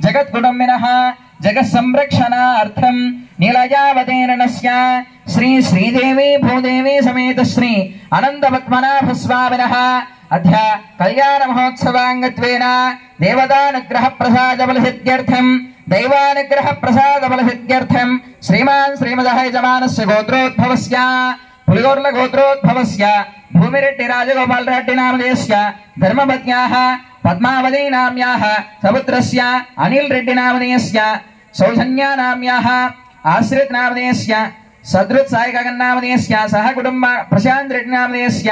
जगत्कुटुम्बिनः जगत्संरक्षणार्थं नीलयावतीर्णस्य श्री श्रीदेवी भूदेवी समेत श्री अनन्तपद्मनाभस्वामिनः अद्य कल्याण महोत्सवांगत्वेन देवतानुग्रह प्रसाद बलसिद्ध्यर्थं दैवानुग्रह प्रसाद बलसिद्ध्यर्थं श्रीमान् श्रीमदः यजमानस्य गोत्रोद्भवस्य पुलिगोर्ल गोत्रोद्भवस्य भूमिरेड्डी राजगोपाल रेड्डी नामधेयस्य धर्मपत्न्याः पद्मावती नाम्याः सपुत्रस्य अनिल रेड्डी नामधेयस्य सौजन्या नाम्याः आश्रित नामधेयस्य सदृत साई गगन नामधेयस्य सह कुटुंब प्रशांत रेड्डी नामधेयस्य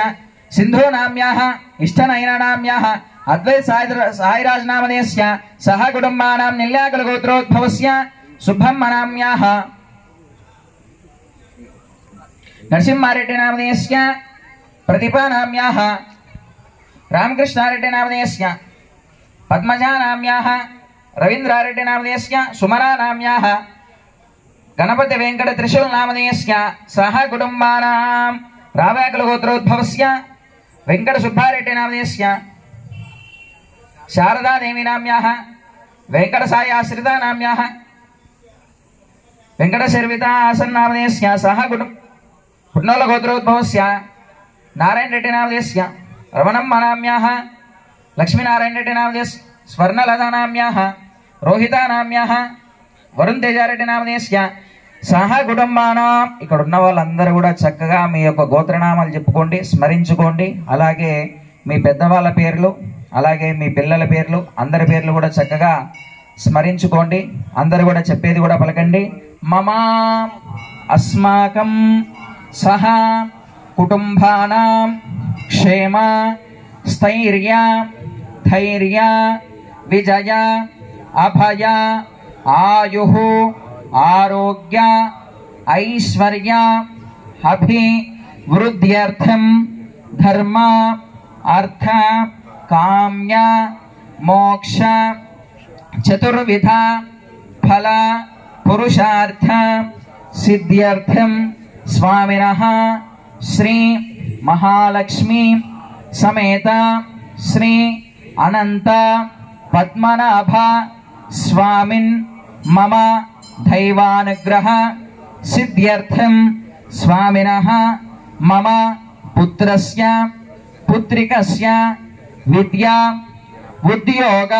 सिंधु नाम्याः इष्टनयना नाम्याः अद्वैत साईराज नामधेयस्य सह कुटुंबानां निल्याकुल गोत्रोद्भवस्य सुब्रह्म नाम्याः नरसिंहारेड्डी नामधेयस्य प्रतिभा नाम्याः रामकृष्णारेड्डी नामधेयस्य पद्मजा नाम्याः रवींद्रारेड्डी नामधेयस्य सुमरा नाम्याः गणपति वेंकट त्रिशूल नामधेयस्य सह कुटुंबानां रावयाकुल गोत्रोद्भवस्य वेंकट सुब्बारेड्डी नामधेयस्य शारदा देवी नाम्याः वेंकट साई आश्रिता नाम्याः वेंकट शर्विता आसन नामधेयस्य सह पुट्नोल गोत्रोद्भवस्य नारायण रेड्डी नामधेयस्य रमणम्म नाम्याः लक्ष्मीनारायण रेड्डी नामधेयस्य स्वर्णलता नाम्याः रोहिता नाम्याः वरुण तेजारेड्डी नामधेयस्य సహ కుటుంబానాం ఇక్కడ ఉన్న వాళ్ళందరూ కూడా చక్కగా మీ యొక్క గోత్రనామాలు చెప్పుకోండి, స్మరించుకోండి. అలాగే మీ పెద్దవాళ్ళ పేర్లు, అలాగే మీ పిల్లల పేర్లు, అందరి పేర్లు కూడా చక్కగా స్మరించుకోండి. అందరూ కూడా చెప్పేది కూడా పలకండి. మమ అస్మాకం సహ కుటుంబానాం క్షేమ స్థైర్య ధైర్య విజయ అభయ ఆయుః आरोग्य ऐश्वर्य अभिवृद्ध्यर्थं धर्म अर्थ काम्य मोक्ष चतुर्विध फल पुरुषार्थ सिद्ध्यर्थं स्वामिनः श्री महालक्ष्मी समेत श्री अनंत पद्मनाभ स्वामिन् मम दैवानुग्रह सिद्ध्यर्थं स्वामिनः मम पुत्रस्य पुत्रिकस्य विद्या उद्योग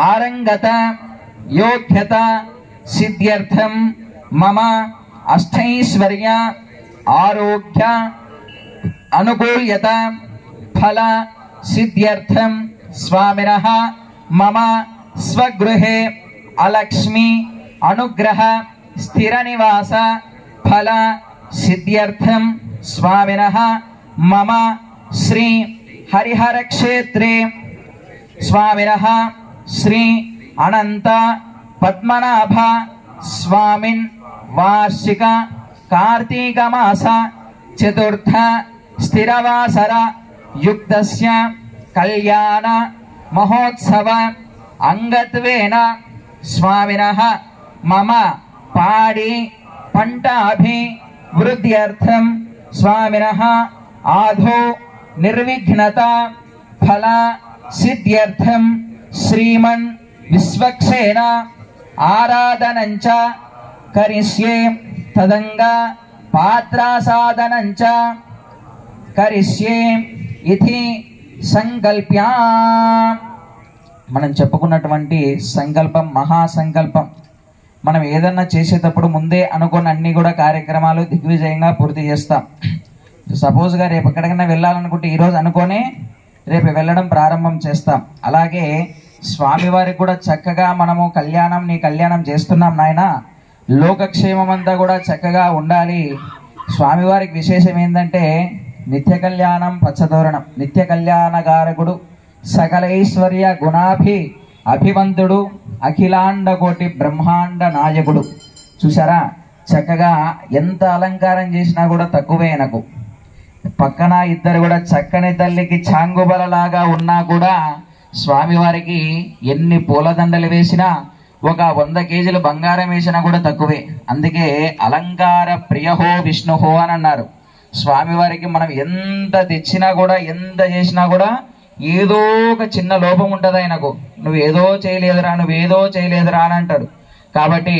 आरंगत योग्यता सिद्ध्यर्थं मम अष्टैश्वर्य आरोग्य अनुकूल्यता फल सिद्ध्यर्थं स्वामिनः मम स्वगृहे अलक्ष्मी अनुग्रह स्थिर निवास फल सिद्ध्यर्थं स्वामिनः मम श्री हरिहर क्षेत्रे स्वामिनः श्री अनंत पद्मनाभ स्वामिन् वार्षिक कार्तिक मास चतुर्थ स्थिरवासर युक्तस्य कल्याण महोत्सव अंगत्वेन स्वामिनः मम पाडी पंटाभिवृद्ध्यर्थं स्वामिनः आधो निर्विघ्नता फल सिद्ध्यर्थं श्रीमन् विश्वक्सेन आराधनञ्च करिष्ये तदंग पात्रासादनञ्च करिष्ये इति संकल्प्या మనం చెప్పుకున్నటువంటి సంకల్పం మహాసంకల్పం. మనం ఏదన్నా చేసేటప్పుడు ముందే అనుకున్న అన్ని కూడా కార్యక్రమాలు దిగ్విజయంగా పూర్తి చేస్తాం. సపోజ్గా రేపు ఎక్కడికైనా వెళ్ళాలనుకుంటే ఈరోజు అనుకొని రేపు వెళ్ళడం ప్రారంభం చేస్తాం. అలాగే స్వామివారికి కూడా చక్కగా మనము నీ కళ్యాణం చేస్తున్నాం నాయన, లోకక్షేమం అంతా కూడా చక్కగా ఉండాలి. స్వామివారికి విశేషం ఏంటంటే నిత్య కళ్యాణం పచ్చతోరణం, నిత్య కళ్యాణకారకుడు, సకలైశ్వర్య గుణాభి అభివంతుడు, అఖిలాండ కోటి బ్రహ్మాండ నాయకుడు. చూసారా చక్కగా ఎంత అలంకారం చేసినా కూడా తక్కువే. నాకు పక్కన ఇద్దరు కూడా చక్కని తల్లికి చాంగుబలలాగా ఉన్నా కూడా స్వామివారికి ఎన్ని పూలదండలు వేసినా, ఒక 100 కేజీలు బంగారం వేసినా కూడా తక్కువే. అందుకే అలంకార ప్రియహో విష్ణుహో అని అన్నారు. స్వామివారికి మనం ఎంత తెచ్చినా కూడా, ఎంత చేసినా కూడా ఏదో ఒక చిన్న లోపం ఉంటుంది ఆయనకు. నువ్వేదో చేయలేదురా అని అంటాడు. కాబట్టి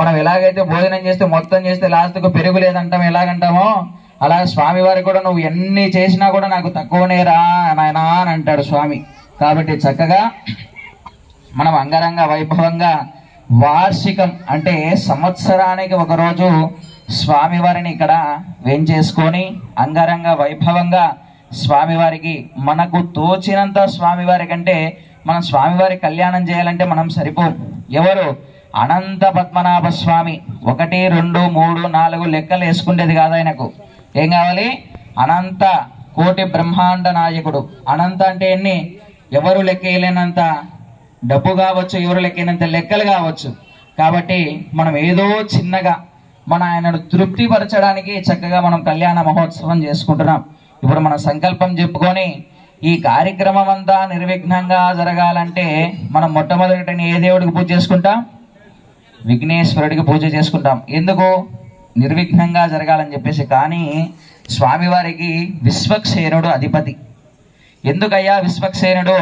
మనం ఎలాగైతే భోజనం చేస్తే మొత్తం చేస్తే లాస్ట్కు పెరుగు లేదంటాం, ఎలాగంటామో అలా స్వామివారి కూడా నువ్వు ఎన్ని చేసినా కూడా నాకు తక్కువనే రా నాయనా అని అంటాడు స్వామి. కాబట్టి చక్కగా మనం అంగరంగ వైభవంగా వార్షికం అంటే సంవత్సరానికి ఒకరోజు స్వామివారిని ఇక్కడ వేంచేసుకొని అంగరంగ వైభవంగా స్వామివారికి మనకు తోచినంత స్వామివారి కంటే మనం స్వామివారి కళ్యాణం చేయాలంటే మనం సరిపోం. ఎవరు? అనంత పద్మనాభ స్వామి. 1 2 3 4 లెక్కలు వేసుకునేది కాదు ఆయనకు. ఏం కావాలి? అనంత కోటి బ్రహ్మాండ నాయకుడు. అనంత అంటే ఎన్ని? ఎవరు లెక్కేయలేనంత డబ్బు కావచ్చు, ఎవరు లెక్కేనంత లెక్కలు కావచ్చు. కాబట్టి మనం ఏదో చిన్నగా మన ఆయనను తృప్తిపరచడానికి చక్కగా మనం కళ్యాణ మహోత్సవం చేసుకుంటున్నాం. ఇప్పుడు మన సంకల్పం చెప్పుకొని ఈ కార్యక్రమం అంతా నిర్విఘ్నంగా జరగాలంటే మనం మొట్టమొదటి ఏ దేవుడికి పూజ చేసుకుంటాం? విఘ్నేశ్వరుడికి పూజ చేసుకుంటాం. ఎందుకు? నిర్విఘ్నంగా జరగాలని చెప్పేసి. కానీ స్వామివారికి విశ్వక్సేనుడు అధిపతి. ఎందుకయ్యా విశ్వక్సేనుడు?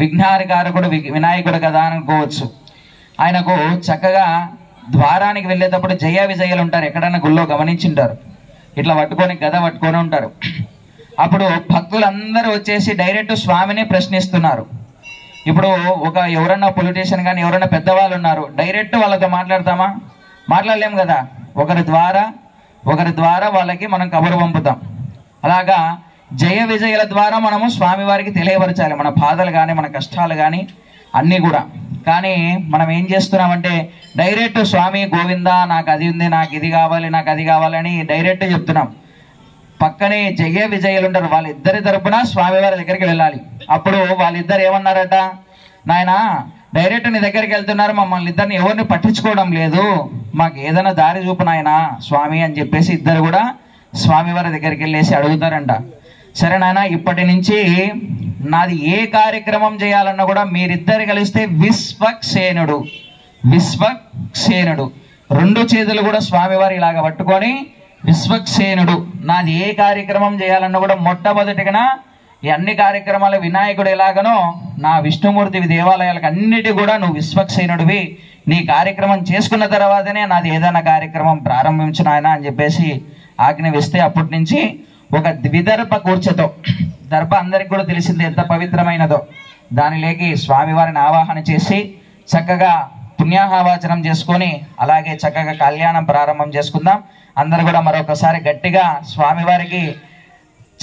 విఘ్నారికారకుడు వినాయకుడు కదా అనుకోవచ్చు. ఆయనకు చక్కగా ద్వారానికి వెళ్ళేటప్పుడు జయ విజయాలు ఉంటారు. ఎక్కడన్నా గుళ్ళో గమనించుంటారు. ఇట్లా పట్టుకొని గద పట్టుకొని ఉంటారు. అప్పుడు భక్తులందరూ వచ్చేసి డైరెక్ట్ స్వామిని ప్రశ్నిస్తున్నారు. ఇప్పుడు ఎవరన్నా పొలిటీషియన్ కానీ ఎవరన్నా పెద్దవాళ్ళు ఉన్నారు, డైరెక్ట్ వాళ్ళతో మాట్లాడతామా? మాట్లాడలేము కదా. ఒకరి ద్వారా వాళ్ళకి మనం కబురు పంపుతాం. అలాగా జయ విజయాల ద్వారా మనము స్వామివారికి తెలియపరచాలి మన బాధలు కానీ మన కష్టాలు కానీ అన్నీ కూడా. కానీ మనం ఏం చేస్తున్నామంటే డైరెక్ట్ స్వామి గోవిందా నాకు అది ఉంది, నాకు ఇది కావాలి, నాకు అది కావాలని డైరెక్ట్ చెప్తున్నాం. పక్కనే జయ విజయాలు ఉంటారు, వాళ్ళిద్దరి తరపున స్వామివారి దగ్గరికి వెళ్ళాలి. అప్పుడు వాళ్ళిద్దరు ఏమన్నారట? నాయనా డైరెక్ట్ నీ దగ్గరికి వెళ్తున్నారు, మమ్మల్ని ఇద్దరిని ఎవరిని పట్టించుకోవడం లేదు, మాకు ఏదైనా దారి చూపు నాయనా స్వామి అని చెప్పేసి ఇద్దరు కూడా స్వామివారి దగ్గరికి వెళ్ళేసి అడుగుతారంట. సరే నాయన, ఇప్పటి నుంచి నాది ఏ కార్యక్రమం చేయాలన్నా కూడా మీరిద్దరు కలిస్తే విశ్వక్సేనుడు 2 చేతులు కూడా స్వామివారి ఇలాగ పట్టుకొని విశ్వక్సేనుడు నాది ఏ కార్యక్రమం చేయాలన్నా కూడా మొట్టమొదటిగా ఈ అన్ని కార్యక్రమాల వినాయకుడు ఎలాగనో నా విష్ణుమూర్తి దేవాలయాలకు అన్నిటి కూడా నువ్వు విశ్వక్సేనుడివి, నీ కార్యక్రమం చేసుకున్న తర్వాతనే నాది ఏదైనా కార్యక్రమం ప్రారంభించు నాయన అని చెప్పేసి ఆజ్ఞ వేస్తే అప్పటి నుంచి ఒక ద్విదర్భ కూర్చతో, దర్భ అందరికి కూడా తెలిసింది ఎంత పవిత్రమైనదో, దానిలోకి స్వామివారిని ఆవాహన చేసి చక్కగా పుణ్యాహవాచనం చేసుకొని అలాగే చక్కగా కళ్యాణం ప్రారంభం చేసుకుందాం. అందరూ కూడా మరొకసారి గట్టిగా స్వామివారికి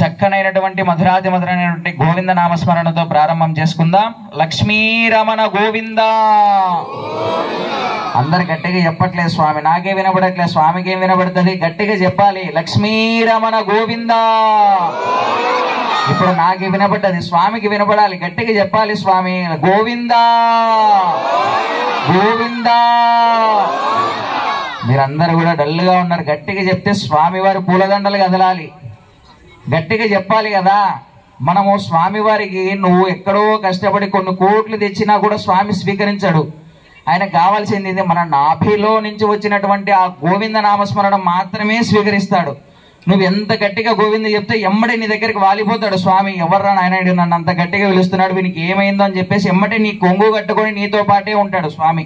చక్కనైనటువంటి మధురాధిమధురైనటువంటి గోవింద నామస్మరణతో ప్రారంభం చేసుకుందాం. లక్ష్మీరమణ గోవింద. అందరు గట్టిగా చెప్పట్లేదు స్వామి, నాకే వినపడట్లేదు, స్వామికి ఏం వినపడుతుంది? గట్టిగా చెప్పాలి, లక్ష్మీరమణ గోవింద. ఇప్పుడు నాకు వినపడ్డది, స్వామికి వినపడాలి, గట్టిగా చెప్పాలి స్వామి గోవింద గోవింద. మీరందరూ కూడా డల్గా ఉన్నారు, గట్టిగా చెప్తే స్వామివారి పూలదండలు కదలాలి, గట్టిగా చెప్పాలి కదా. మనము స్వామివారికి నువ్వు ఎక్కడో కష్టపడి కొన్ని కోట్లు తెచ్చినా కూడా స్వామి స్వీకరించాడు. ఆయనకు కావాల్సింది ఇది, మన నాభిలో నుంచి వచ్చినటువంటి ఆ గోవింద నామస్మరణ మాత్రమే స్వీకరిస్తాడు. నువ్వు ఎంత గట్టిగా గోవింద చెప్తే ఎమ్మడే నీ దగ్గరికి వాలిపోతాడు స్వామి. ఎవర్రా నాయన నన్ను అంత గట్టిగా పిలుస్తున్నాడు, వీనికి ఏమైందో అని చెప్పేసి ఎమ్మటే నీ కొంగు కట్టుకొని నీతో పాటే ఉంటాడు స్వామి.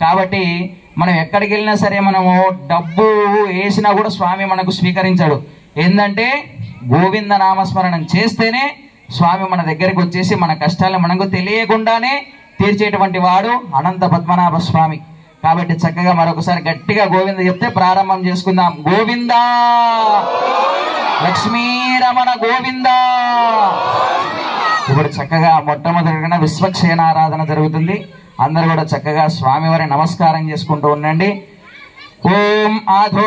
కాబట్టి మనం ఎక్కడికి వెళ్ళినా సరే మనము డబ్బు వేసినా కూడా స్వామి మనకు స్వీకరించాడు. ఏంటంటే గోవింద నామస్మరణం చేస్తేనే స్వామి మన దగ్గరికి వచ్చేసి మన కష్టాలను మనకు తెలియకుండానే తీర్చేటువంటి వాడు అనంత పద్మనాభ స్వామి. కాబట్టి చక్కగా మరొకసారి గట్టిగా గోవింద చెప్తే ప్రారంభం చేసుకుందాం. గోవింద లక్ష్మీరమణ గోవింద. ఇప్పుడు చక్కగా మొట్టమొదటిగా విశ్వక్సేనారాధన జరుగుతుంది. అందరూ కూడా చక్కగా స్వామివారి నమస్కారం చేసుకుంటూ ఉండండి. ఓం ఆధో